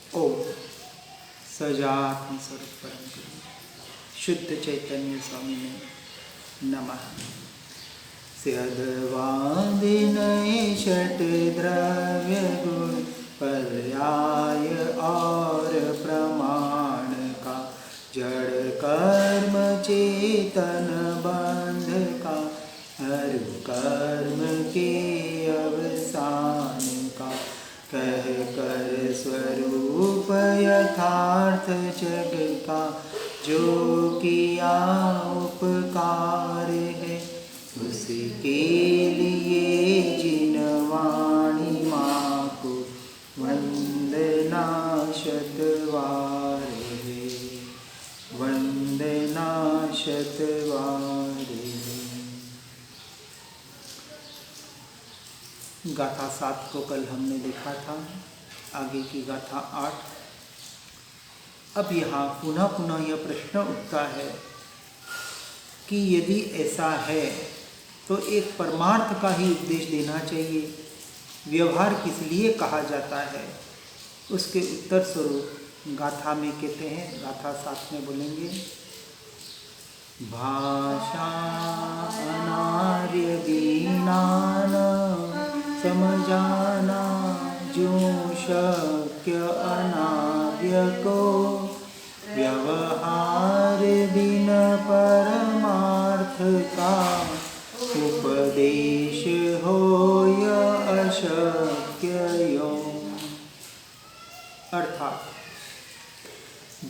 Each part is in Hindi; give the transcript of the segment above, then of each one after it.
ओम सजात्म स्वरूप परम गुरु शुद्ध चैतन्य स्वामी ने नमः। स्यद्वादिनये षट द्रव्य गुण पर्याय और प्रमाण का जड़ कर्म चेतन बंध का हर कर्म के अवसान का कह कर स्वरूप यथार्थ जग का जो किया उपकार है उसी के लिए जिन वाणी माँ को वंदना शतवार है, वंदना शतवार है। गाथा 7 को कल हमने देखा था, आगे की गाथा 8। अब यहाँ पुनः पुनः यह प्रश्न उठता है कि यदि ऐसा है तो एक परमार्थ का ही उपदेश देना चाहिए, व्यवहार किस लिए कहा जाता है। उसके उत्तर स्वरूप गाथा में कहते हैं, गाथा 7 में बोलेंगे, भाषा अनार्य दीनान समझाना जो शक्य अनार्य को व्यवहार बिन परमार्थ का उपदेश हो या अशक्य यो। अर्थात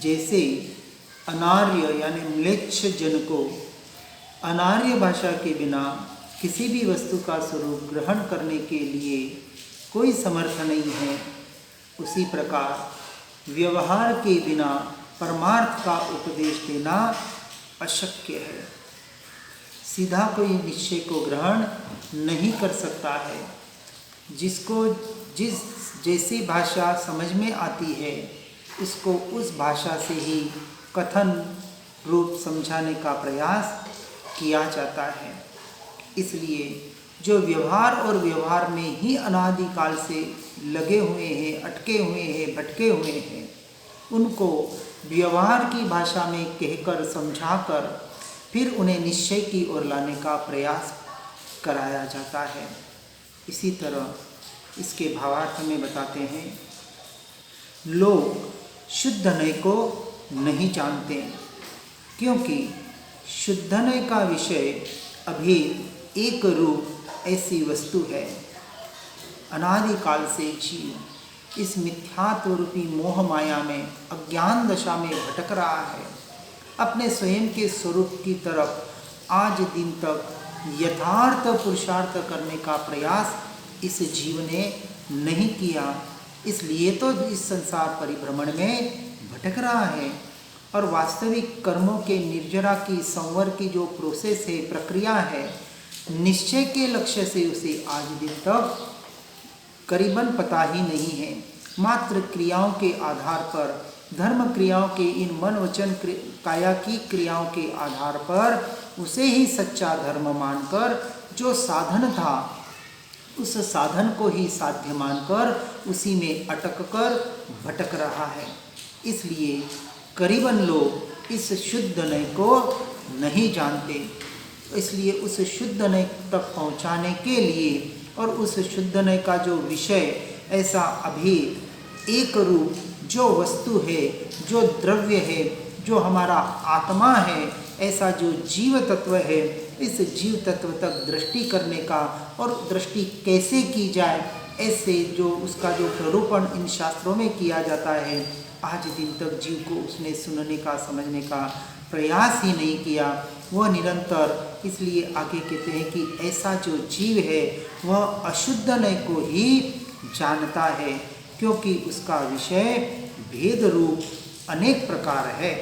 जैसे अनार्य यानी म्लेच्छ जन को अनार्य भाषा के बिना किसी भी वस्तु का स्वरूप ग्रहण करने के लिए कोई समर्थ नहीं है, उसी प्रकार व्यवहार के बिना परमार्थ का उपदेश देना अशक्य है। सीधा कोई निश्चय को ग्रहण नहीं कर सकता है। जिसको जिस जैसी भाषा समझ में आती है उसको उस भाषा से ही कथन रूप समझाने का प्रयास किया जाता है। इसलिए जो व्यवहार और व्यवहार में ही अनादिकाल से लगे हुए हैं, अटके हुए हैं, भटके हुए हैं, उनको व्यवहार की भाषा में कहकर समझाकर फिर उन्हें निश्चय की ओर लाने का प्रयास कराया जाता है। इसी तरह इसके भावार्थ में बताते हैं, लोग शुद्ध नय को नहीं जानते क्योंकि शुद्ध नय का विषय अभी एक रूप ऐसी वस्तु है। अनादिकाल से जीव इस मिथ्यात्व रूपी मोह माया में अज्ञान दशा में भटक रहा है। अपने स्वयं के स्वरूप की तरफ आज दिन तक यथार्थ पुरुषार्थ करने का प्रयास इस जीव ने नहीं किया, इसलिए तो इस संसार परिभ्रमण में भटक रहा है। और वास्तविक कर्मों के निर्जरा की संवर की जो प्रोसेस है, प्रक्रिया है, निश्चय के लक्ष्य से उसे आज दिन तक करीबन पता ही नहीं है। मात्र क्रियाओं के आधार पर, धर्म क्रियाओं के इन मन वचन काया की क्रियाओं के आधार पर उसे ही सच्चा धर्म मानकर जो साधन था उस साधन को ही साध्य मानकर उसी में अटक कर भटक रहा है। इसलिए करीबन लोग इस शुद्ध नय को नहीं जानते। इसलिए उस शुद्ध नय तक पहुंचाने के लिए और उस शुद्ध नय का जो विषय ऐसा अभी एक रूप जो वस्तु है, जो द्रव्य है, जो हमारा आत्मा है, ऐसा जो जीव तत्व है, इस जीव तत्व तक दृष्टि करने का और दृष्टि कैसे की जाए, ऐसे जो उसका जो प्ररूपण इन शास्त्रों में किया जाता है, आज दिन तक जीव को उसने सुनने का, समझने का प्रयास ही नहीं किया। वह निरंतर, इसलिए आगे कहते हैं कि ऐसा जो जीव है वह अशुद्ध नय को ही जानता है क्योंकि उसका विषय भेद रूप अनेक प्रकार है।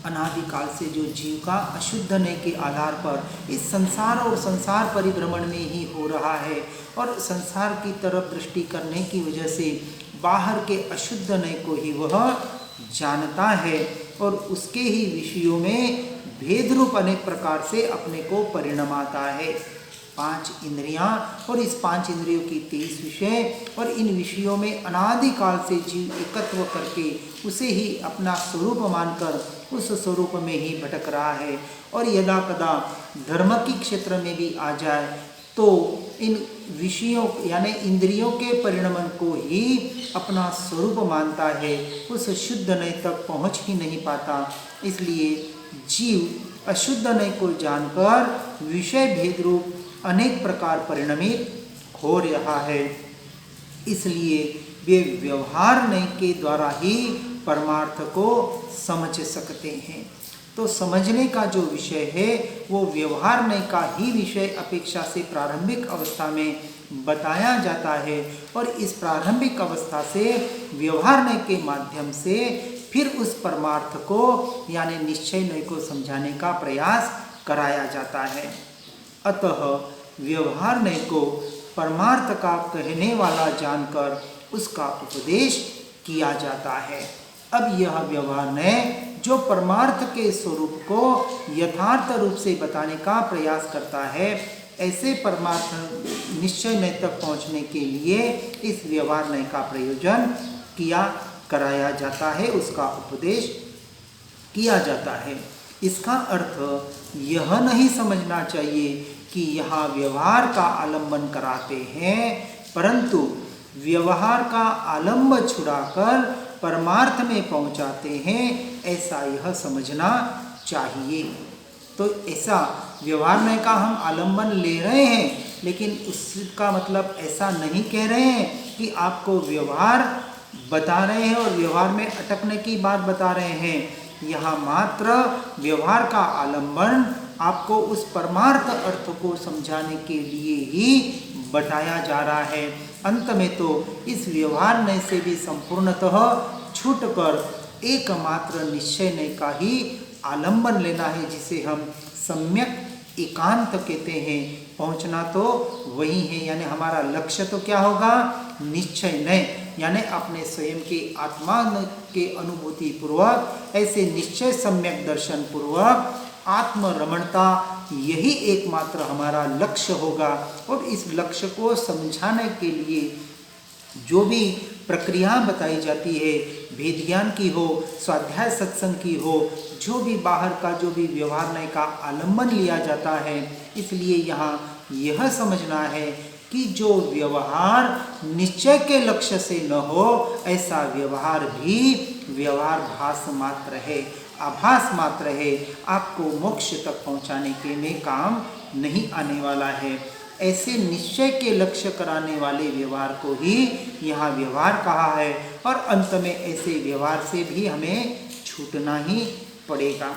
अनादिकाल से जो जीव का अशुद्ध नय के आधार पर इस संसार और संसार परिभ्रमण में ही हो रहा है और संसार की तरफ दृष्टि करने की वजह से बाहर के अशुद्ध नय को ही वह जानता है और उसके ही विषयों में भेद रूप अनेक प्रकार से अपने को परिणमाता है। 5 इंद्रियां और इस 5 इंद्रियों की 23 विषय, और इन विषयों में अनादिकाल से जीव एकत्व करके उसे ही अपना स्वरूप मानकर उस स्वरूप में ही भटक रहा है। और यदा कदा धर्म की क्षेत्र में भी आ जाए तो इन विषयों यानी इंद्रियों के परिणमन को ही अपना स्वरूप मानता है, उस शुद्ध नय तक पहुँच ही नहीं पाता। इसलिए जीव अशुद्ध नय को जानकर विषय भेद रूप अनेक प्रकार परिणमित हो रहा है। इसलिए वे व्यवहार नय के द्वारा ही परमार्थ को समझ सकते हैं। तो समझने का जो विषय है वो व्यवहार नय का ही विषय अपेक्षा से प्रारंभिक अवस्था में बताया जाता है, और इस प्रारंभिक अवस्था से व्यवहार नय के माध्यम से फिर उस परमार्थ को यानी निश्चय नय को समझाने का प्रयास कराया जाता है। अतः व्यवहार नय को परमार्थ का कहने वाला जानकर उसका उपदेश किया जाता है। अब यह व्यवहार नय जो परमार्थ के स्वरूप को यथार्थ रूप से बताने का प्रयास करता है, ऐसे परमार्थ निश्चय नय तक पहुँचने के लिए इस व्यवहार नय का प्रयोजन कराया जाता है, उसका उपदेश किया जाता है। इसका अर्थ यह नहीं समझना चाहिए कि यहाँ व्यवहार का आलंबन कराते हैं, परंतु व्यवहार का आलंब छुड़ाकर परमार्थ में पहुँचाते हैं, ऐसा यह समझना चाहिए। तो ऐसा व्यवहार नय का हम आलंबन ले रहे हैं, लेकिन उसका मतलब ऐसा नहीं कह रहे हैं कि आपको व्यवहार बता रहे हैं और व्यवहार में अटकने की बात बता रहे हैं। यहाँ मात्र व्यवहार का आलंबन आपको उस परमार्थ अर्थ को समझाने के लिए ही बताया जा रहा है। अंत में तो इस व्यवहार नय से भी संपूर्णतः छूटकर एकमात्र निश्चय नय का ही आलंबन लेना है, जिसे हम सम्यक एकांत कहते हैं। पहुंचना तो वही है, यानी हमारा लक्ष्य तो क्या होगा? निश्चय नय, यानी अपने स्वयं के आत्मा के अनुभूति पूर्वक ऐसे निश्चय सम्यक दर्शन पूर्वक आत्मरमणता, यही एकमात्र हमारा लक्ष्य होगा। और इस लक्ष्य को समझाने के लिए जो भी प्रक्रिया बताई जाती है, वेद ज्ञान की हो, स्वाध्याय सत्संग की हो, जो भी बाहर का जो भी व्यवहार नय का आलंबन लिया जाता है, इसलिए यहाँ यह समझना है कि जो व्यवहार निश्चय के लक्ष्य से न हो, ऐसा व्यवहार भी व्यवहार भास मात्र है, आभास मात्र है, आपको मोक्ष तक पहुँचाने के में काम नहीं आने वाला है। ऐसे निश्चय के लक्ष्य कराने वाले व्यवहार को ही यहाँ व्यवहार कहा है, और अंत में ऐसे व्यवहार से भी हमें छूटना ही पड़ेगा।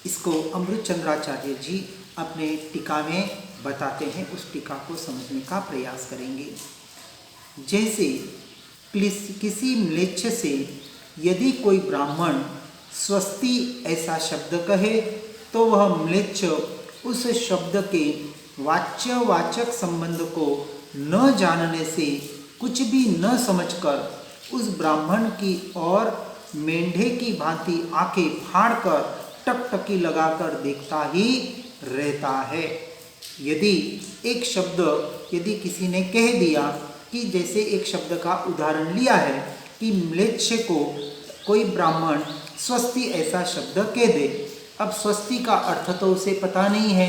इसको अमृत चंद्राचार्य जी अपने टीका में बताते हैं, उस टीका को समझने का प्रयास करेंगे। जैसे किसी म्लेच्छ से यदि कोई ब्राह्मण स्वस्ति ऐसा शब्द कहे, तो वह म्लेच्छ उस शब्द के वाच्य वाचक संबंध को न जानने से कुछ भी न समझकर उस ब्राह्मण की ओर मेंढे की भांति आंखें फाड़कर टकटकी लगाकर देखता ही रहता है। यदि एक शब्द यदि किसी ने कह दिया, कि जैसे एक शब्द का उदाहरण लिया है कि म्लेच्छ को कोई ब्राह्मण स्वस्ति ऐसा शब्द कह दे, अब स्वस्ति का अर्थ तो उसे पता नहीं है,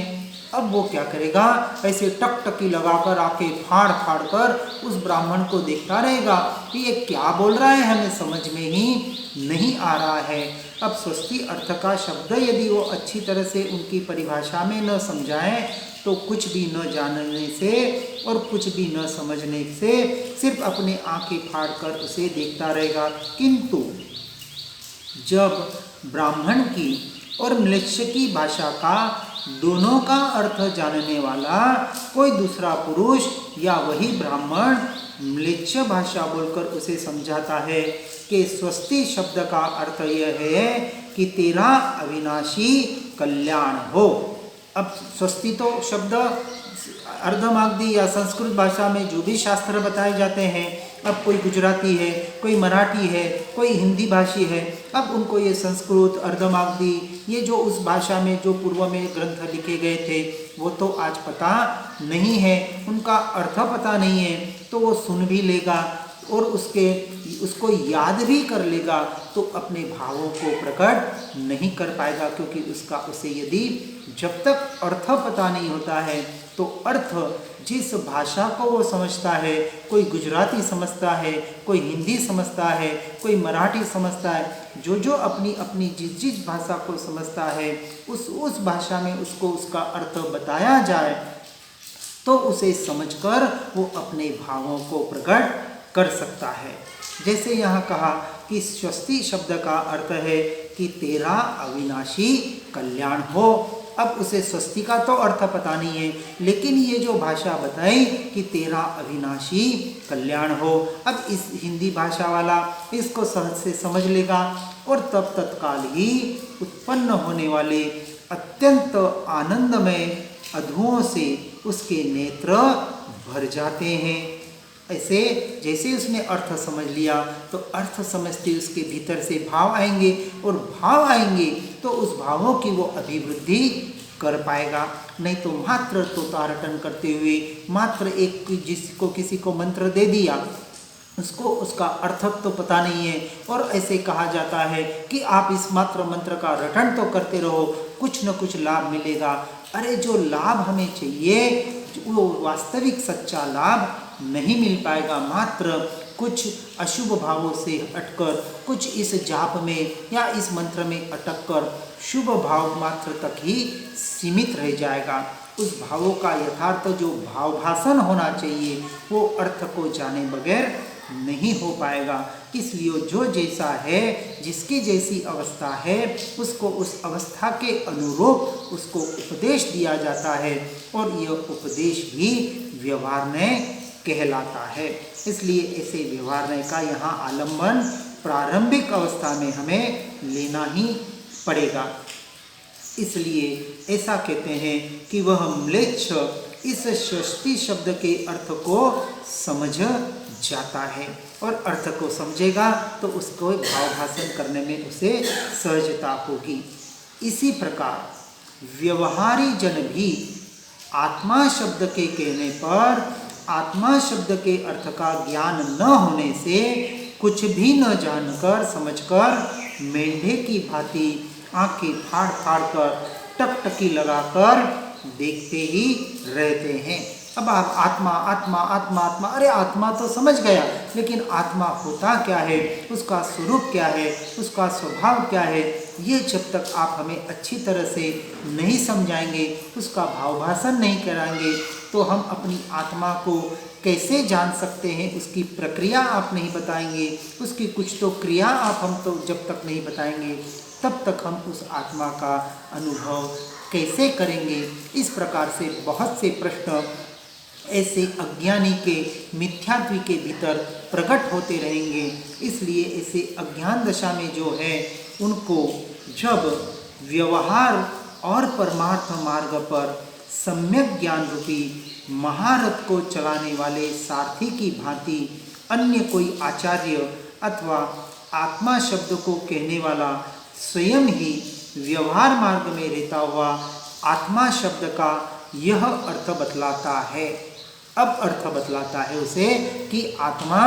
अब वो क्या करेगा? ऐसे टकटकी लगाकर आंखें फाड़ फाड़ कर उस ब्राह्मण को देखता रहेगा कि ये क्या बोल रहा है, हमें समझ में ही नहीं आ रहा है। अब स्वस्ति अर्थ का शब्द यदि वो अच्छी तरह से उनकी परिभाषा में न समझाएं, तो कुछ भी न जानने से और कुछ भी न समझने से सिर्फ अपने आंखें फाड़ कर उसे देखता रहेगा। किंतु जब ब्राह्मण की और म्लेच्छ की भाषा का दोनों का अर्थ जानने वाला कोई दूसरा पुरुष या वही ब्राह्मण म्लेच्छ भाषा बोलकर उसे समझाता है कि स्वस्ति शब्द का अर्थ यह है कि तेरा अविनाशी कल्याण हो। अब स्वस्ति तो शब्द अर्धमागधी या संस्कृत भाषा में जो भी शास्त्र बताए जाते हैं, अब कोई गुजराती है, कोई मराठी है, कोई हिंदी भाषी है, अब उनको ये संस्कृत, अर्धमागधी, ये जो उस भाषा में जो पूर्व में ग्रंथ लिखे गए थे वो तो आज पता नहीं है, उनका अर्थ पता नहीं है, तो वो सुन भी लेगा और उसको याद भी कर लेगा तो अपने भावों को प्रकट नहीं कर पाएगा, क्योंकि उसे यदि जब तक अर्थ पता नहीं होता है तो अर्थ जिस भाषा को वो समझता है, कोई गुजराती समझता है, कोई हिंदी समझता है, कोई मराठी समझता है, जो अपनी अपनी जिस भाषा को समझता है उस भाषा में उसको उसका अर्थ बताया जाए तो उसे समझकर वो अपने भावों को प्रकट कर सकता है। जैसे यहाँ कहा कि स्वस्ति शब्द का अर्थ है कि तेरा अविनाशी कल्याण हो। अब उसे स्वस्ति का तो अर्थ पता नहीं है, लेकिन ये जो भाषा बताई कि तेरा अविनाशी कल्याण हो, अब इस हिंदी भाषा वाला इसको सहज से समझ लेगा और तब तत्काल ही उत्पन्न होने वाले अत्यंत आनंदमय अधुओं से उसके नेत्र भर जाते हैं। ऐसे जैसे उसने अर्थ समझ लिया तो अर्थ समझते उसके भीतर से भाव आएंगे और भाव आएंगे तो उस भावों की वो अभिवृद्धि कर पाएगा। नहीं तो मात्र तोता रटन करते हुए मात्र एक जिसको किसी को मंत्र दे दिया, उसको उसका अर्थ तो पता नहीं है और ऐसे कहा जाता है कि आप इस मात्र मंत्र का रटन तो करते रहो, कुछ न कुछ लाभ मिलेगा। अरे जो लाभ हमें चाहिए वो वास्तविक सच्चा लाभ नहीं मिल पाएगा। मात्र कुछ अशुभ भावों से हटकर, कुछ इस जाप में या इस मंत्र में अटककर शुभ भाव मात्र तक ही सीमित रह जाएगा। उस भावों का यथार्थ जो भावभाषण होना चाहिए वो अर्थ को जाने बगैर नहीं हो पाएगा। इसलिए जो जैसा है, जिसकी जैसी अवस्था है, उसको उस अवस्था के अनुरूप उसको उपदेश दिया जाता है और यह उपदेश ही व्यवहारण्य कहलाता है। इसलिए ऐसे व्यवहारण्य का यहाँ आलम्बन प्रारंभिक अवस्था में हमें लेना ही पड़ेगा। इसलिए ऐसा कहते हैं कि वह म्लेच्छ इस स्वस्ति शब्द के अर्थ को समझ जाता है और अर्थ को समझेगा तो उसको भावभाषण करने में उसे सहजता होगी। इसी प्रकार व्यवहारी जन भी आत्मा शब्द के कहने पर आत्मा शब्द के अर्थ का ज्ञान न होने से कुछ भी न जानकर समझकर मेंढे की भांति आंखें फाड़ फाड़ कर टकटकी लगाकर देखते ही रहते हैं। अब आप आत्मा आत्मा आत्मा आत्मा, अरे आत्मा तो समझ गया, लेकिन आत्मा होता क्या है, उसका स्वरूप क्या है, उसका स्वभाव क्या है, ये जब तक आप हमें अच्छी तरह से नहीं समझाएंगे, उसका भावभाषण नहीं कराएंगे तो हम अपनी आत्मा को कैसे जान सकते हैं। उसकी प्रक्रिया आप नहीं बताएंगे, उसकी कुछ तो क्रिया आप हम तो जब तक नहीं बताएंगे तब तक हम उस आत्मा का अनुभव कैसे करेंगे। इस प्रकार से बहुत से प्रश्न ऐसे अज्ञानी के मिथ्यात्व के भीतर प्रकट होते रहेंगे। इसलिए ऐसे अज्ञान दशा में जो है उनको जब व्यवहार और परमार्थ मार्ग पर सम्यक ज्ञान रूपी महारथ को चलाने वाले सारथी की भांति अन्य कोई आचार्य अथवा आत्मा शब्द को कहने वाला स्वयं ही व्यवहार मार्ग में रहता हुआ आत्मा शब्द का यह अर्थ बतलाता है। अब अर्थ बतलाता है उसे कि आत्मा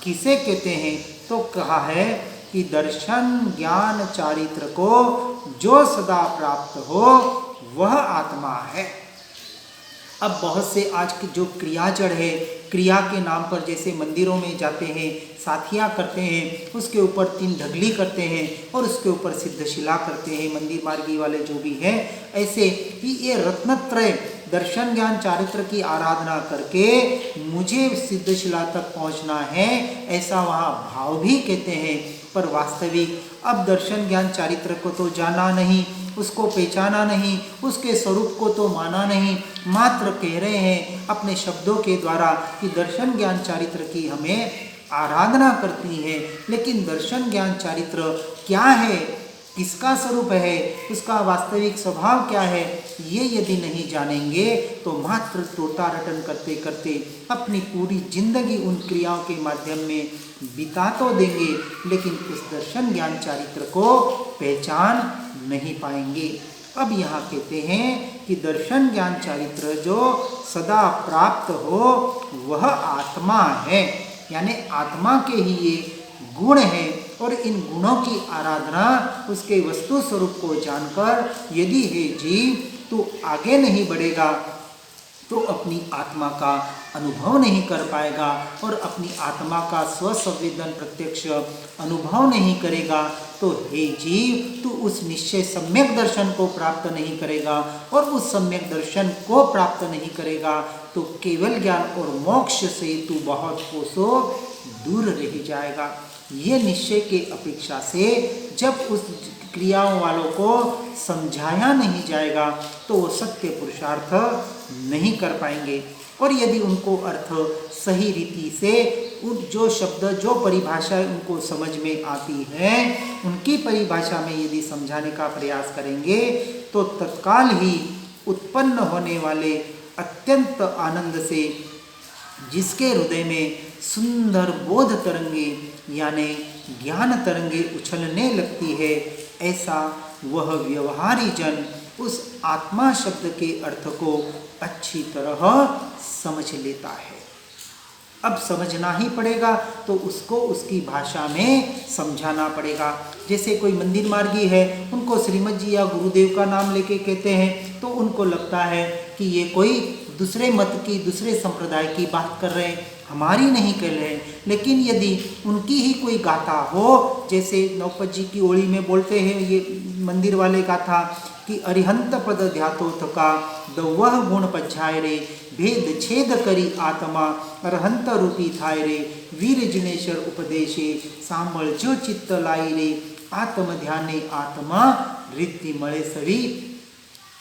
किसे कहते हैं, तो कहा है कि दर्शन ज्ञान चारित्र को जो सदा प्राप्त हो वह आत्मा है। अब बहुत से आज की जो क्रिया जड़ है, क्रिया के नाम पर जैसे मंदिरों में जाते हैं, साथियाँ करते हैं, उसके ऊपर 3 ढगली करते हैं और उसके ऊपर सिद्धशिला करते हैं, मंदिर मार्गी वाले जो भी हैं, ऐसे कि ये रत्नत्रय दर्शन ज्ञान चारित्र की आराधना करके मुझे सिद्धशिला तक पहुंचना है, ऐसा वहाँ भाव भी कहते हैं। पर वास्तविक अब दर्शन ज्ञान चारित्र को तो जाना नहीं, उसको पहचाना नहीं, उसके स्वरूप को तो माना नहीं, मात्र कह रहे हैं अपने शब्दों के द्वारा कि दर्शन ज्ञान चारित्र की हमें आराधना करती है। लेकिन दर्शन ज्ञान चारित्र क्या है, किसका स्वरूप है, उसका वास्तविक स्वभाव क्या है, ये यदि नहीं जानेंगे तो मात्र तोता रटन करते करते अपनी पूरी जिंदगी उन क्रियाओं के माध्यम में बिता तो देंगे, लेकिन उस दर्शन ज्ञान चारित्र को पहचान नहीं पाएंगे। अब यहाँ कहते हैं कि दर्शन ज्ञान चारित्र जो सदा प्राप्त हो वह आत्मा है, यानी आत्मा के ही ये गुण है। और इन गुणों की आराधना उसके वस्तु स्वरूप को जानकर यदि है जीव तो आगे नहीं बढ़ेगा, तो अपनी आत्मा का अनुभव नहीं कर पाएगा और अपनी आत्मा का स्वसंवेदन प्रत्यक्ष अनुभव नहीं करेगा, तो हे जीव तू उस निश्चय सम्यक दर्शन को प्राप्त नहीं करेगा, और उस सम्यक दर्शन को प्राप्त नहीं करेगा तो केवल ज्ञान और मोक्ष से तू बहुत कोसों दूर रह जाएगा। ये निश्चय के अपेक्षा से जब उस क्रियाओं वालों को समझाया नहीं जाएगा तो वो सत्य पुरुषार्थ नहीं कर पाएंगे। और यदि उनको अर्थ सही रीति से उन जो शब्द जो परिभाषाएं उनको समझ में आती है उनकी परिभाषा में यदि समझाने का प्रयास करेंगे तो तत्काल ही उत्पन्न होने वाले अत्यंत आनंद से जिसके हृदय में सुंदर बोध तरंगे यानी ज्ञान तरंगे उछलने लगती है, ऐसा वह व्यवहारी जन उस आत्मा शब्द के अर्थ को अच्छी तरह समझ लेता है। अब समझना ही पड़ेगा तो उसको उसकी भाषा में समझाना पड़ेगा। जैसे कोई मंदिर मार्गी है, उनको श्रीमद जी या गुरुदेव का नाम लेके कहते हैं तो उनको लगता है कि ये कोई दूसरे मत की दूसरे संप्रदाय की बात कर रहे हैं, हमारी नहीं कह रहे हैं। लेकिन यदि उनकी ही कोई गाथा हो, जैसे नौपत जी की ओड़ी में बोलते हैं ये मंदिर वाले गाथा कि अरिहंत पद ध्यातोथ का दवह गुण पछाय रे, भेद छेद करी आत्मा अरहंत रूपी थाय रे, वीर जिनेश्वर उपदेशे सांभळ जो चित्त लाई रे, आत्म ध्याने आत्मा रिद्धि मळे सरी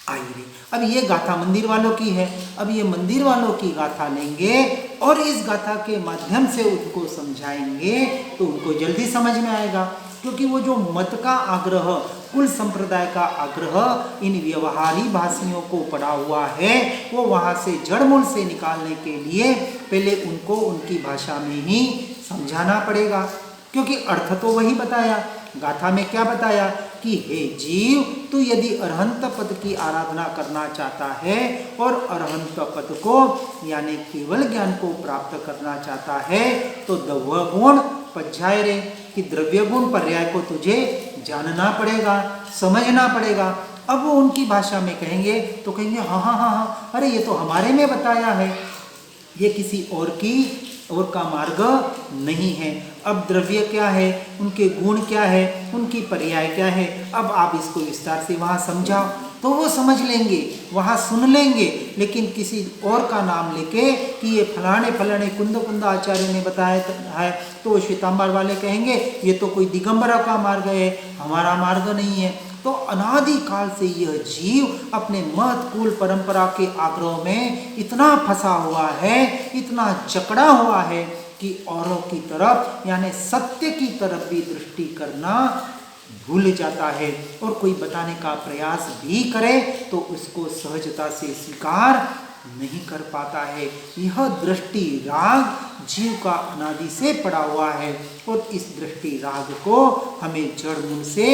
आई रे। अब ये गाथा मंदिर वालों की है। अब ये मंदिर वालों की गाथा लेंगे और इस गाथा के माध्यम से उनको समझाएंगे तो उनको जल्दी समझ में आएगा, क्योंकि वो जो मत का आग्रह, कुल संप्रदाय का आग्रह इन व्यवहारी भाषियों को पड़ा हुआ है, वो वहाँ से जड़मूल से निकालने के लिए पहले उनको उनकी भाषा में ही समझाना पड़ेगा। क्योंकि अर्थ तो वही बताया, गाथा में क्या बताया कि हे जीव तू यदि अरहंत पद की आराधना करना चाहता है और अरहंत पद को यानी केवल ज्ञान को प्राप्त करना चाहता है तो दवह गुण पछाय रे, कि द्रव्य गुण पर्याय को तुझे जानना पड़ेगा, समझना पड़ेगा। अब वो उनकी भाषा में कहेंगे तो कहेंगे हाँ हाँ हाँ हाँ, अरे ये तो हमारे में बताया है, ये किसी और का मार्ग नहीं है। अब द्रव्य क्या है, उनके गुण क्या है, उनकी पर्याय क्या है, अब आप इसको विस्तार से वहाँ समझाओ तो वो समझ लेंगे, वहाँ सुन लेंगे। लेकिन किसी और का नाम लेके कि ये फलाने फलाने कुंद आचार्य ने बताया है तो श्वेतांबर वाले कहेंगे ये तो कोई दिगंबरा का मार्ग है, हमारा मार्ग नहीं है। तो अनादि काल से यह जीव अपने मत कुल परंपरा के आग्रह में इतना फंसा हुआ है, इतना जकड़ा हुआ है कि औरों की तरफ यानी सत्य की तरफ भी दृष्टि करना भूल जाता है, और कोई बताने का प्रयास भी करे तो उसको सहजता से स्वीकार नहीं कर पाता है। यह दृष्टि राग जीव का अनादि से पड़ा हुआ है और इस दृष्टि राग को हमें जड़ मूल से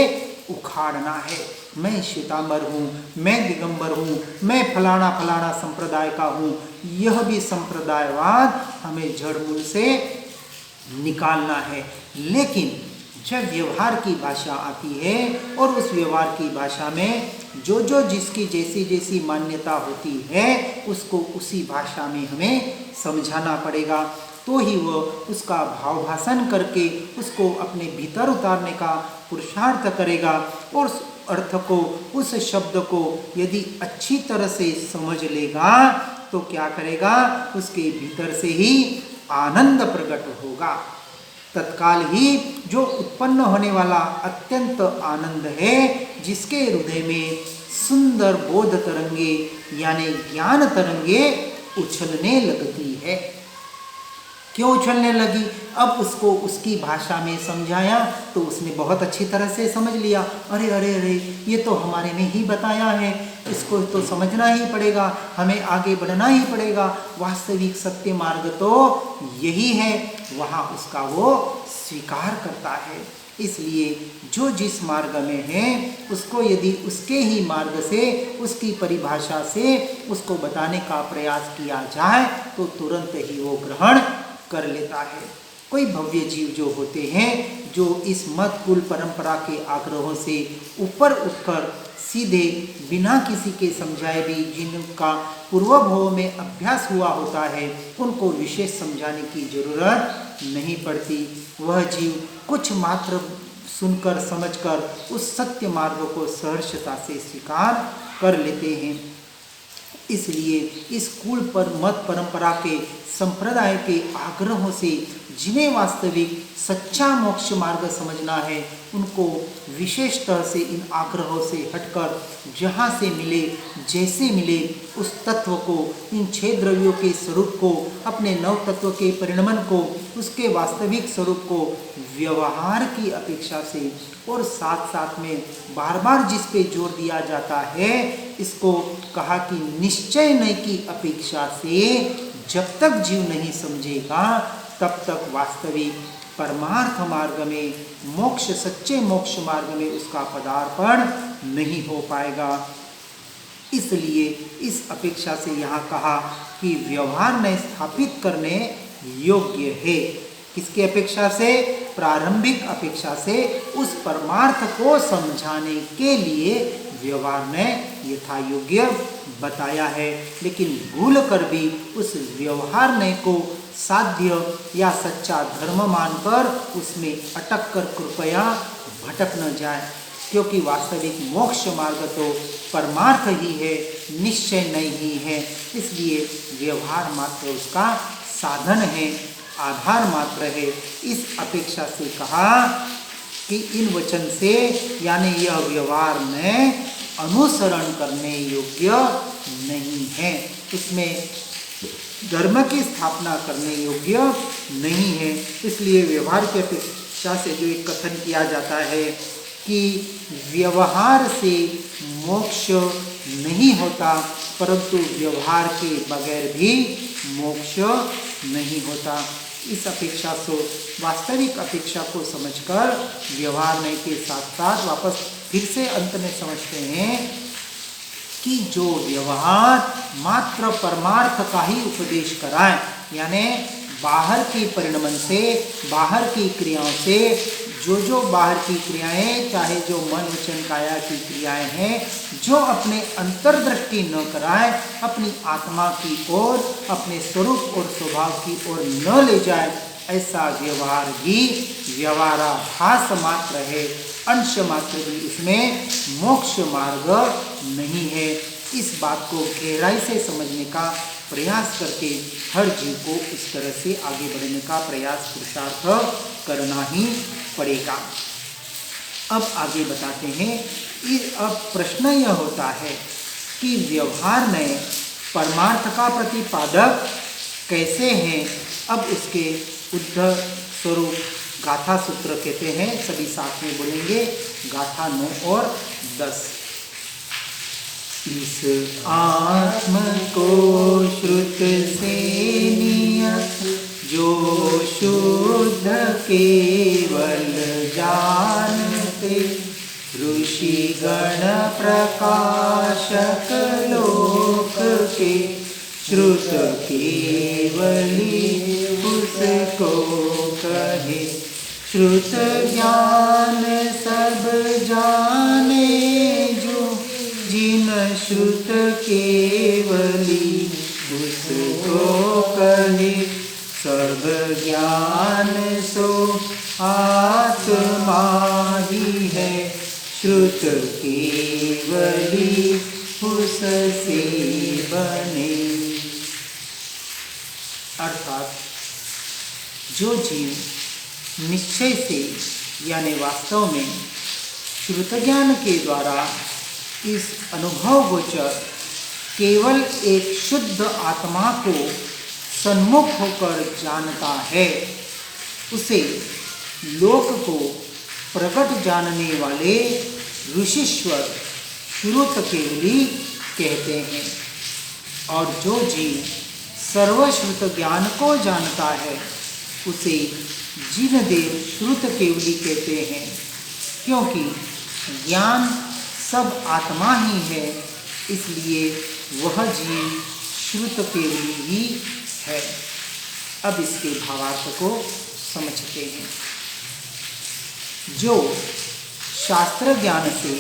उखाड़ना है। मैं श्वेतांबर हूँ, मैं दिगंबर हूँ, मैं फलाना फलाना संप्रदाय का हूँ, यह भी संप्रदायवाद हमें जड़ मूल से निकालना है। लेकिन जब व्यवहार की भाषा आती है और उस व्यवहार की भाषा में जो जिसकी जैसी जैसी मान्यता होती है उसको उसी भाषा में हमें समझाना पड़ेगा, तो ही वह उसका भाव भाषण करके उसको अपने भीतर उतारने का पुरुषार्थ करेगा। और उस अर्थ को, उस शब्द को यदि अच्छी तरह से समझ लेगा तो क्या करेगा, उसके भीतर से ही आनंद प्रकट होगा। तत्काल ही जो उत्पन्न होने वाला अत्यंत आनंद है, जिसके हृदय में सुंदर बोध तरंगे यानी ज्ञान तरंगे उछलने लगती है। क्यों उछलने लगी। अब उसको उसकी भाषा में समझाया तो उसने बहुत अच्छी तरह से समझ लिया। अरे अरे अरे, ये तो हमारे में ही बताया है, इसको तो समझना ही पड़ेगा, हमें आगे बढ़ना ही पड़ेगा। वास्तविक सत्य मार्ग तो यही है। वहाँ उसका वो स्वीकार करता है। इसलिए जो जिस मार्ग में है उसको यदि उसके ही मार्ग से, उसकी परिभाषा से उसको बताने का प्रयास किया जाए तो तुरंत ही वो ग्रहण कर लेता है। कोई भव्य जीव जो होते हैं, जो इस मत कुल परंपरा के आग्रहों से ऊपर उठकर सीधे बिना किसी के समझाए भी जिनका पूर्वभव में अभ्यास हुआ होता है, उनको विशेष समझाने की जरूरत नहीं पड़ती। वह जीव कुछ मात्र सुनकर समझकर उस सत्य मार्ग को सहर्षता से स्वीकार कर लेते हैं। इसलिए इस कुल पर मत परंपरा के संप्रदाय के आग्रहों से जिन्हें वास्तविक सच्चा मोक्ष मार्ग समझना है, उनको विशेषतः से इन आग्रहों से हटकर जहाँ से मिले, जैसे मिले उस तत्व को, इन 6 द्रव्यों के स्वरूप को, अपने 9 तत्व के परिणमन को, उसके वास्तविक स्वरूप को व्यवहार की अपेक्षा से और साथ साथ में बार बार जिस पे जोर दिया जाता है, इसको कहा कि निश्चय नहीं की अपेक्षा से जब तक जीव नहीं समझेगा तब तक वास्तविक परमार्थ मार्ग में, मोक्ष, सच्चे मोक्ष मार्ग में उसका पदार्पण नहीं हो पाएगा। इसलिए इस अपेक्षा से यहाँ कहा कि व्यवहार में स्थापित करने योग्य है। किसकी अपेक्षा से? प्रारंभिक अपेक्षा से उस परमार्थ को समझाने के लिए व्यवहार ने यथा योग्य बताया है। लेकिन भूल कर भी उस व्यवहार ने को साध्य या सच्चा धर्म मानकर उसमें अटक कर कृपया भटक न जाए, क्योंकि वास्तविक मोक्ष मार्ग तो परमार्थ ही है, निश्चय नहीं है। इसलिए व्यवहार मात्र उसका साधन है, आधार मात्र है। इस अपेक्षा से कहा कि इन वचन से, यानी यह व्यवहार में अनुसरण करने योग्य नहीं है, इसमें धर्म की स्थापना करने योग्य नहीं है। इसलिए व्यवहार की अपेक्षा से जो एक कथन किया जाता है कि व्यवहार से मोक्ष नहीं होता, परंतु व्यवहार के बगैर भी मोक्ष नहीं होता। इस अपेक्षा से, वास्तविक अपेक्षा को समझकर व्यवहार नहीं के साथ साथ वापस फिर से अंत में समझते हैं कि जो व्यवहार मात्र परमार्थ का ही उपदेश कराए, यानी बाहर की परिणमन से, बाहर की क्रियाओं से, जो बाहर की क्रियाएं, चाहे जो मन वचन काया की क्रियाएं हैं, जो अपने अंतर्दृष्टि न कराए, अपनी आत्मा की ओर, अपने स्वरूप और स्वभाव की ओर न ले जाए, ऐसा व्यवहार भी व्यवहाराभास मात्र है, अंश मात्र भी इसमें मोक्ष मार्ग नहीं है। इस बात को गहराई से समझने का प्रयास करके हर जीव को इस तरह से आगे बढ़ने का प्रयास, पुरुषार्थ करना ही पड़ेगा। अब आगे बताते हैं। अब प्रश्न यह होता है कि व्यवहार में परमार्थ का प्रतिपादक कैसे हैं? अब उसके उद्धव स्वरूप गाथा सूत्र कहते हैं, सभी साथ में बोलेंगे, गाथा 9 और 10। इस आत्म को श्रुत से नियत जो शुद्ध केवल जानते, ऋषि गण प्रकाशक लोक के श्रुत केवली उसको कहे। श्रुत ज्ञान सब जाने जो जिन श्रुत केवली उसको कहे। सर्व ज्ञान सो आत्मा ही है, श्रुत केवली उससे बने। अर्थात जो जीव निश्चय से, यानी वास्तव में श्रुत ज्ञान के द्वारा इस अनुभव गोचर केवल एक शुद्ध आत्मा को सन्मुख होकर जानता है, उसे लोक को प्रकट जानने वाले ऋषीश्वर श्रुत केवली कहते हैं। और जो जीव सर्वश्रुत ज्ञान को जानता है उसे जिनदेव श्रुत केवली कहते हैं, क्योंकि ज्ञान सब आत्मा ही है, इसलिए वह जीव श्रुत केवली ही है। अब इसके भावार्थ को समझते हैं। जो शास्त्र ज्ञान से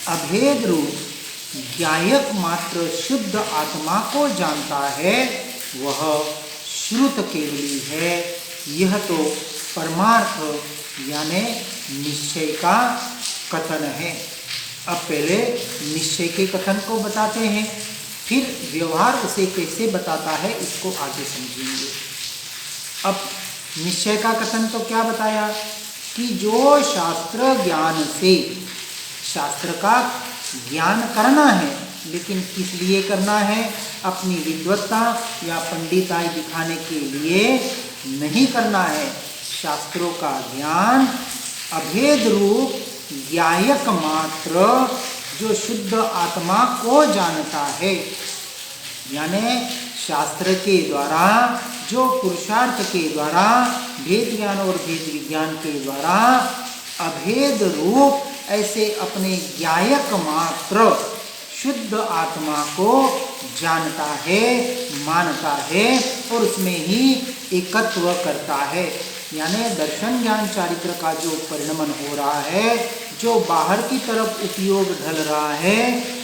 अभेद रूप ज्ञायक मात्र शुद्ध आत्मा को जानता है वह श्रुत केवली है। यह तो परमार्थ यानी निश्चय का कथन है। अब पहले निश्चय के कथन को बताते हैं, फिर व्यवहार उसे कैसे बताता है इसको आगे समझेंगे। अब निश्चय का कथन तो क्या बताया कि जो शास्त्र ज्ञान से, शास्त्र का ज्ञान करना है, लेकिन किस लिए करना है? अपनी विद्वत्ता या पंडिताई दिखाने के लिए नहीं करना है। शास्त्रों का ज्ञान अभेद रूप ज्ञायक मात्र जो शुद्ध आत्मा को जानता है, यानी शास्त्र के द्वारा, जो पुरुषार्थ के द्वारा, भेद ज्ञान और भेद विज्ञान के द्वारा अभेद रूप ऐसे अपने ज्ञायक मात्र शुद्ध आत्मा को जानता है, मानता है और उसमें ही एकत्व करता है। यानी दर्शन ज्ञान चारित्र का जो परिणमन हो रहा है, जो बाहर की तरफ उपयोग ढल रहा है,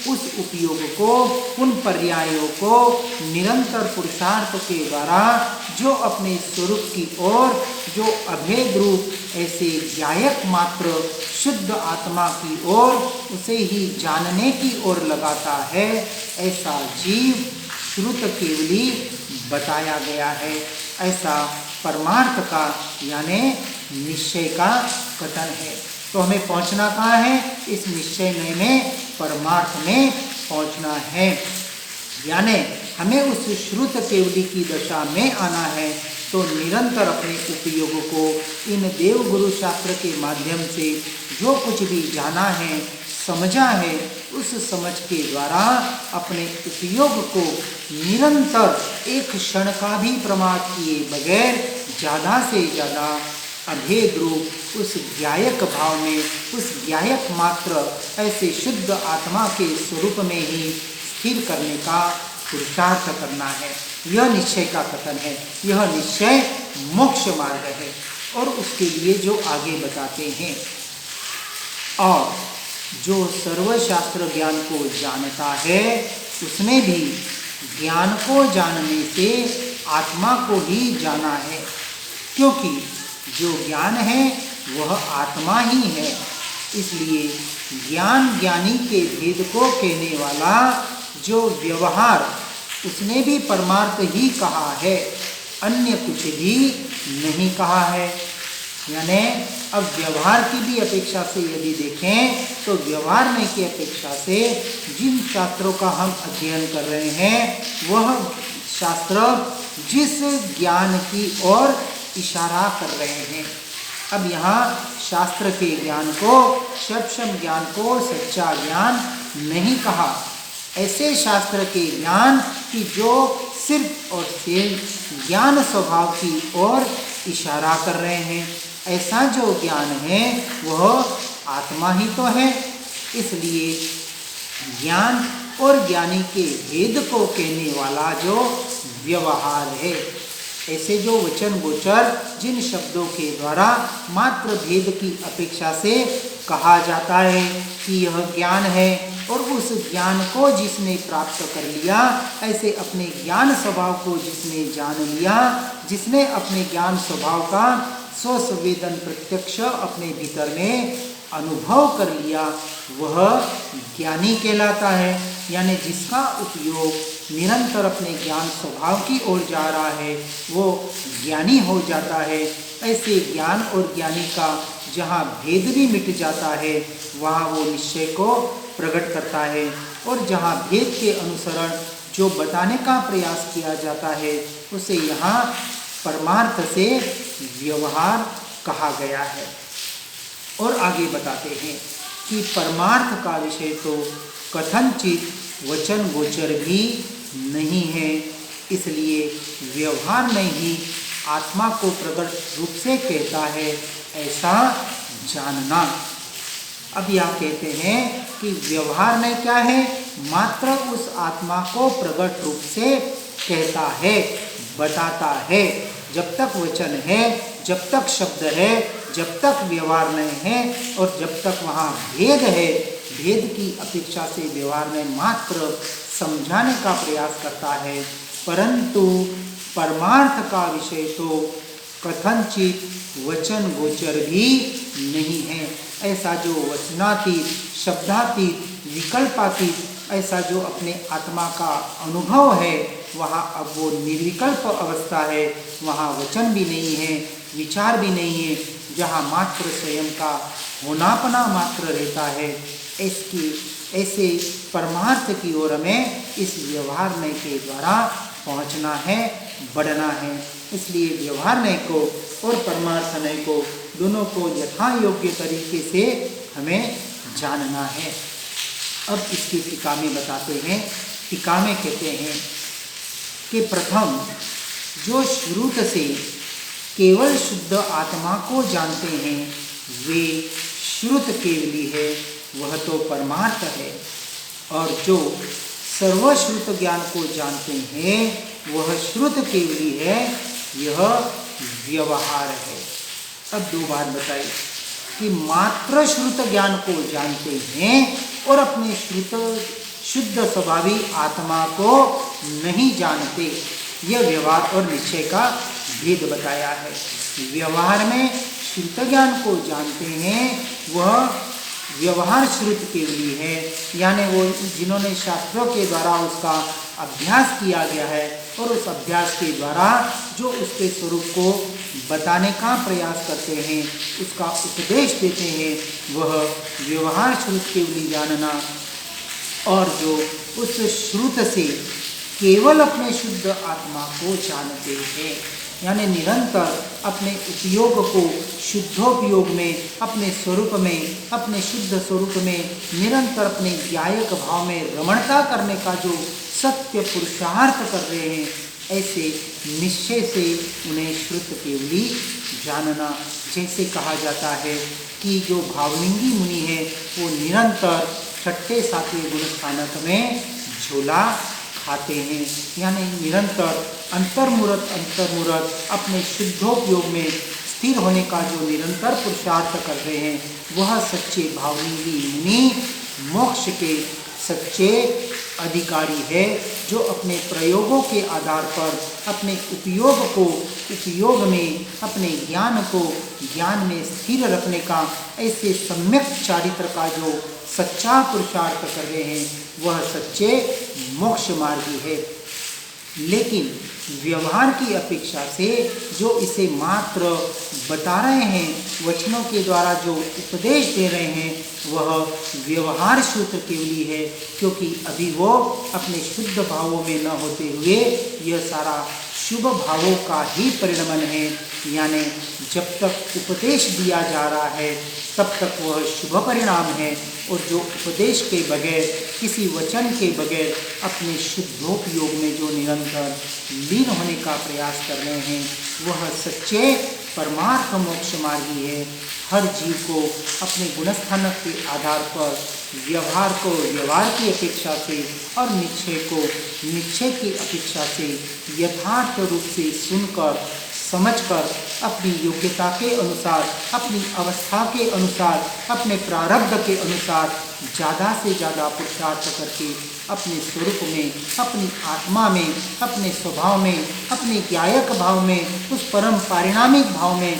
उस उपयोग को, उन पर्यायों को निरंतर पुरुषार्थ के द्वारा जो अपने स्वरूप की ओर, जो अभेद रूप ऐसे ज्ञायक मात्र शुद्ध आत्मा की ओर, उसे ही जानने की ओर लगाता है, ऐसा जीव श्रुत केवली बताया गया है। ऐसा परमार्थ का यानी निश्चय का कथन है। तो हमें पहुंचना कहाँ है? इस निश्चय में परमार्थ में पहुंचना है, यानी हमें उस श्रुत केवली की दशा में आना है। तो निरंतर अपने उपयोग को इन देव गुरु शास्त्र के माध्यम से जो कुछ भी जाना है, समझा है, उस समझ के द्वारा अपने उपयोग को निरंतर एक क्षण का भी प्रमाद किए बगैर ज़्यादा से ज़्यादा अभेद रूप उस ज्ञायक भाव में, उस ज्ञायक मात्र ऐसे शुद्ध आत्मा के स्वरूप में ही स्थिर करने का पुरुषार्थ करना है। यह निश्चय का कथन है। यह निश्चय मोक्ष मार्ग है और उसके लिए जो आगे बताते हैं। और जो सर्वशास्त्र ज्ञान को जानता है उसने भी ज्ञान को जानने से आत्मा को ही जाना है, क्योंकि जो ज्ञान है वह आत्मा ही है। इसलिए ज्ञान ज्ञानी के भेद को कहने वाला जो व्यवहार, उसने भी परमार्थ ही कहा है, अन्य कुछ भी नहीं कहा है। यानी अब व्यवहार की भी अपेक्षा से यदि देखें तो व्यवहार में की अपेक्षा से जिन शास्त्रों का हम अध्ययन कर रहे हैं वह शास्त्र जिस ज्ञान की ओर इशारा कर रहे हैं। अब यहाँ शास्त्र के ज्ञान को, शब्द ज्ञान को सच्चा ज्ञान नहीं कहा। ऐसे शास्त्र के ज्ञान की जो सिर्फ और सिर्फ ज्ञान स्वभाव की ओर इशारा कर रहे हैं, ऐसा जो ज्ञान है वह आत्मा ही तो है। इसलिए ज्ञान और ज्ञानी के भेद को कहने वाला जो व्यवहार है, ऐसे जो वचन गोचर जिन शब्दों के द्वारा मात्र भेद की अपेक्षा से कहा जाता है कि यह ज्ञान है, और उस ज्ञान को जिसने प्राप्त कर लिया, ऐसे अपने ज्ञान स्वभाव को जिसने जान लिया, जिसने अपने ज्ञान स्वभाव का स्वसंवेदन प्रत्यक्ष अपने भीतर में अनुभव कर लिया, वह ज्ञानी कहलाता है। यानी जिसका उपयोग निरंतर अपने ज्ञान स्वभाव की ओर जा रहा है वो ज्ञानी हो जाता है। ऐसे ज्ञान और ज्ञानी का जहाँ भेद भी मिट जाता है वहाँ वो निश्चय को प्रकट करता है, और जहाँ भेद के अनुसरण जो बताने का प्रयास किया जाता है उसे यहाँ परमार्थ से व्यवहार कहा गया है। और आगे बताते हैं कि परमार्थ का विषय तो कथनचित वचन गोचर भी नहीं है, इसलिए व्यवहार में ही आत्मा को प्रकट रूप से कहता है, ऐसा जानना। अब यह कहते हैं कि व्यवहार में क्या है, मात्र उस आत्मा को प्रकट रूप से कहता है, बताता है। जब तक वचन है, जब तक शब्द है, जब तक व्यवहार नहीं है और जब तक वहाँ भेद है, भेद की अपेक्षा से व्यवहार में मात्र समझाने का प्रयास करता है। परंतु परमार्थ का विषय तो कथनचित वचन गोचर भी नहीं है। ऐसा जो वचनातीत, शब्दातीत, विकल्पातीत, ऐसा जो अपने आत्मा का अनुभव है, वहाँ अब वो निर्विकल्प अवस्था है। वहाँ वचन भी नहीं है, विचार भी नहीं है, जहाँ मात्र स्वयं का होनापना मात्र रहता है। ऐसे परमार्थ की ओर हमें इस व्यवहार नय के द्वारा पहुँचना है, बढ़ना है। इसलिए व्यवहार नय को और परमार्थ नय को दोनों को यथा योग्य तरीके से हमें जानना है। अब इसकी टीका में बताते हैं। टीका में कहते हैं कि प्रथम जो श्रुत से केवल शुद्ध आत्मा को जानते हैं वे श्रुत केवली है, वह तो परमार्थ है। और जो सर्वश्रुत ज्ञान को जानते हैं वह श्रुत केवली है, यह व्यवहार है। अब दो बात बताई कि मात्र श्रुत ज्ञान को जानते हैं और अपने शुद्ध स्वभावी आत्मा को नहीं जानते। यह व्यवहार और निश्चय का भेद बताया है। व्यवहार में श्रुत ज्ञान को जानते हैं वह व्यवहार श्रुत केवली है, यानी वो जिन्होंने शास्त्रों के द्वारा उसका अभ्यास किया गया है और उस अभ्यास के द्वारा जो उसके स्वरूप को बताने का प्रयास करते हैं, उसका उपदेश देते हैं, वह व्यवहार श्रुत केवली जानना। और जो उस श्रुत से केवल अपने शुद्ध आत्मा को जानते हैं, यानी निरंतर अपने उपयोग को शुद्धोपयोग में, अपने स्वरूप में, अपने शुद्ध स्वरूप में निरंतर अपने ज्ञायक भाव में रमणता करने का जो सत्य पुरुषार्थ कर रहे हैं, ऐसे निश्चय से उन्हें श्रुत केवली जानना। जैसे कहा जाता है कि जो भावलिंगी मुनि है वो निरंतर छठे सातवें गुण स्थानक में झोला खाते हैं, यानी निरंतर अंतर्मुरत अपने शुद्धोपयोग में स्थिर होने का जो निरंतर पुरुषार्थ कर रहे हैं, वह सच्चे भावलिंगी मुनि मोक्ष के सच्चे अधिकारी है, जो अपने प्रयोगों के आधार पर अपने उपयोग को उपयोग में, अपने ज्ञान को ज्ञान में स्थिर रखने का ऐसे सम्यक चारित्र का जो सच्चा पुरुषार्थ कर रहे हैं, वह सच्चे मोक्ष मार्गी है। लेकिन व्यवहार की अपेक्षा से जो इसे मात्र बता रहे हैं, वचनों के द्वारा जो उपदेश दे रहे हैं, वह व्यवहार सूत्र केवली है, क्योंकि अभी वो अपने शुद्ध भावों में न होते हुए यह सारा शुभ भावों का ही परिणमन है। यानी जब तक उपदेश दिया जा रहा है तब तक वह शुभ परिणाम है, और जो उपदेश के बगैर, किसी वचन के बगैर अपने शुद्धोपयोग में जो निरंतर लीन होने का प्रयास कर रहे हैं, वह सच्चे परमार्थ मोक्ष मार्गी है। हर जीव को अपने गुणस्थान के आधार पर व्यवहार को व्यवहार की अपेक्षा से और निश्चय को निश्चय की अपेक्षा से यथार्थ रूप से सुनकर समझकर अपनी योग्यता के अनुसार, अपनी अवस्था के अनुसार, अपने प्रारब्ध के अनुसार ज़्यादा से ज़्यादा पुरुषार्थ करके अपने स्वरूप में, अपनी आत्मा में, अपने स्वभाव में, अपने ज्ञायक भाव में, उस परम पारिणामिक भाव में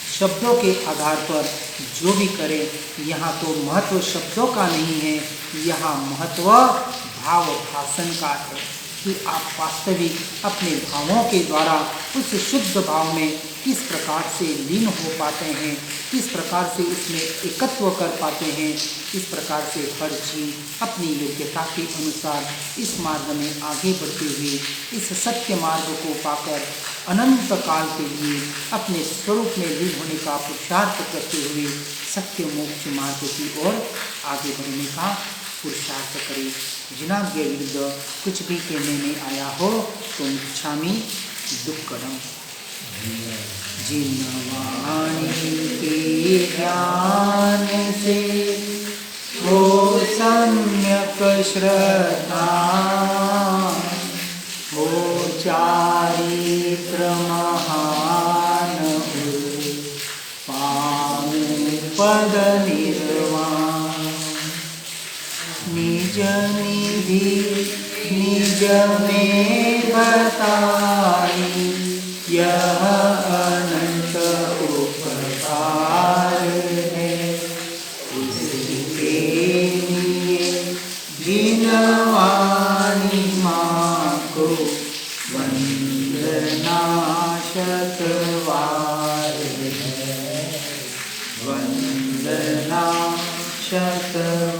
शब्दों के आधार पर जो भी करे, यहाँ तो महत्व शब्दों का नहीं है, यहाँ महत्व भाव भाषण का है। कि आप वास्तविक अपने भावों के द्वारा उस शुद्ध भाव में किस प्रकार से लीन हो पाते हैं, किस प्रकार से उसमें एकत्व कर पाते हैं। इस प्रकार से हर जीव अपनी योग्यता के अनुसार इस मार्ग में आगे बढ़ते हुए इस सत्य मार्ग को पाकर अनंत काल के लिए अपने स्वरूप में लीन होने का पुरुषार्थ करते हुए सत्य मोक्ष मार्ग की ओर आगे बढ़ने का पुरुषार्थ करे। जिनाज्ञ विरुद्ध कुछ भी कहने में आया हो तो इच्छामि दुक्कडम। जिन वाणी के ज्ञान से हो सम्यक श्रद्धा, हो चारित्र महान, पाऊं पद निर्वाण। निज निधि निज में बताई, यह अनंत उपकार है। उसके लिए जिन वाणी माँ को वंदना शतवार है, वंदना शतवार।